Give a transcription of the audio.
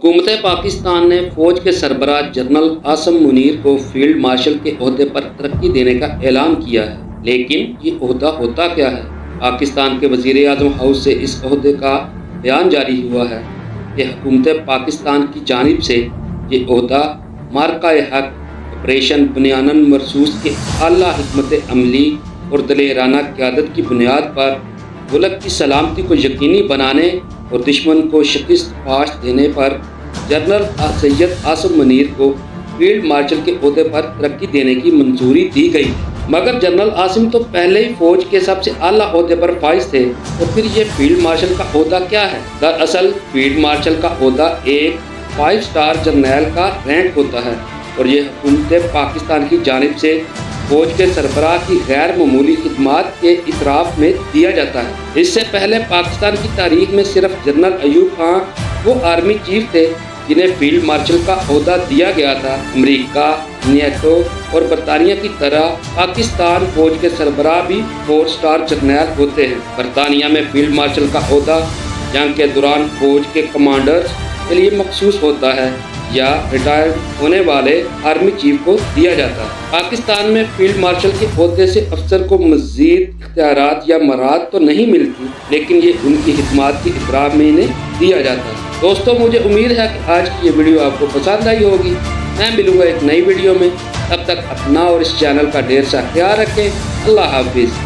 حکومت پاکستان نے فوج کے سربراہ جنرل عاصم منیر کو فیلڈ مارشل کے عہدے پر ترقی دینے کا اعلان کیا ہے، لیکن یہ عہدہ ہوتا کیا ہے؟ پاکستان کے وزیر اعظم ہاؤس سے اس عہدے کا بیان جاری ہوا ہے کہ حکومت پاکستان کی جانب سے یہ عہدہ مارکہ حق آپریشن بنیان مرصوص کے اعلیٰ حکمت عملی اور دلیرانہ قیادت کی بنیاد پر ملک کی سلامتی کو یقینی بنانے اور دشمن کو شکست پاش دینے پر جنرل سید عاصم منیر کو فیلڈ مارشل کے عہدے پر ترقی دینے کی منظوری دی گئی تھی۔ مگر جنرل عاصم تو پہلے ہی فوج کے سب سے اعلیٰ عہدے پر فائز تھے، تو پھر یہ فیلڈ مارشل کا عہدہ کیا ہے؟ دراصل فیلڈ مارشل کا عہدہ ایک 5 اسٹار جرنیل کا رینک ہوتا ہے اور یہ حکومت پاکستان کی جانب سے فوج کے سربراہ کی غیر معمولی خدمات کے اعتراف میں دیا جاتا ہے۔ اس سے پہلے پاکستان کی تاریخ میں صرف جنرل ایوب خان وہ آرمی چیف تھے جنہیں فیلڈ مارشل کا عہدہ دیا گیا تھا۔ امریکہ، نیٹو اور برطانیہ کی طرح پاکستان فوج کے سربراہ بھی 4 اسٹار جرنیل ہوتے ہیں۔ برطانیہ میں فیلڈ مارشل کا عہدہ جنگ کے دوران فوج کے کمانڈرز کے لیے مخصوص ہوتا ہے یا ریٹائر ہونے والے آرمی چیف کو دیا جاتا ہے۔ پاکستان میں فیلڈ مارشل کے عہدے سے افسر کو مزید اختیارات یا مراعات تو نہیں ملتی، لیکن یہ ان کی خدمات کے اعتراف میں انہیں دیا جاتا ہے۔ دوستو، مجھے امید ہے کہ آج کی یہ ویڈیو آپ کو پسند آئی ہوگی۔ میں ملوں گا ایک نئی ویڈیو میں، تب تک اپنا اور اس چینل کا ڈھیر سا خیال رکھیں۔ اللہ حافظ۔